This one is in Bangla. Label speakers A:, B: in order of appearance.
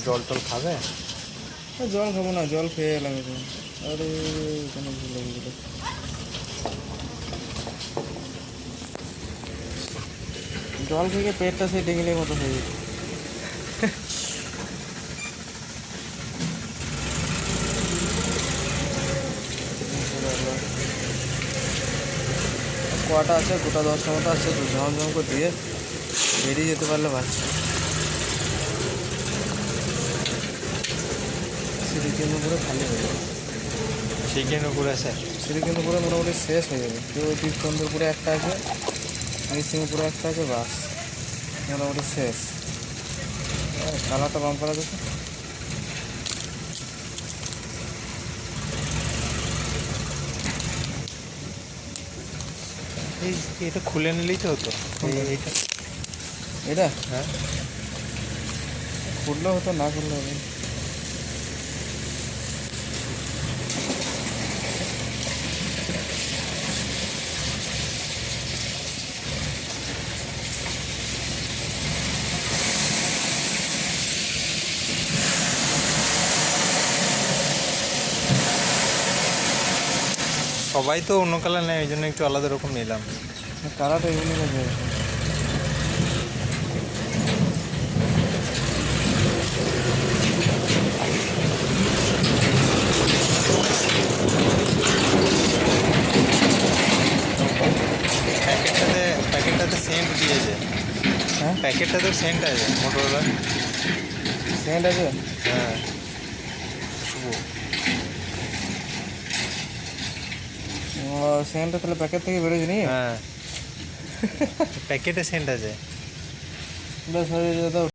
A: জল টল খাবে?
B: জল খাবো না, জল খেয়ে এলাম এখন। আরে এখানে ভুল লেগে গেল। জল খেয়ে পেটটা সেই ডেঙ্গিলের মতো হয়ে গেছে। কটা আছে, গোটা 10টা মতো আছে, তো ঝমঝম করে দিয়ে বেরিয়ে যেতে পারলে বাচ্চা। শ্রীকৃষ্ণপুরে খালি হয়ে যাবে।
A: শ্রীকৃষ্ণপুরে আছে?
B: শ্রীকৃষ্ণপুরে মোটামুটি শেষ হয়ে যাবে। কেউ ওই তীর্থচন্দ্রপুরে একটা আছে, নৃসিংহপুরে একটা আছে, বাস মোটামুটি শেষ। কালারটা বাম করা যাচ্ছে।
A: এটা খুলে নিলেই তো হতো। এইটা
B: এটা
A: হ্যাঁ,
B: খুললেও হতো, না খুললে হবে।
A: সবাই তো অন্য কালার নেয়, ওই জন্য একটু আলাদা রকম নিলাম।
B: কালারটা এগুলো আছে।
A: প্যাকেটটাতে সেন্ট দিয়েছে।
B: হ্যাঁ,
A: প্যাকেটটাতেও সেন্ট আছে মোটরোলার।
B: সেন্ট আছে।
A: হ্যাঁ, শুভ।
B: সেন্টটা তাহলে প্যাকেট থেকে বেরোয়নি।
A: হ্যাঁ, প্যাকেটে সেন্ট আছে।
B: বেশ হয়ে যেত।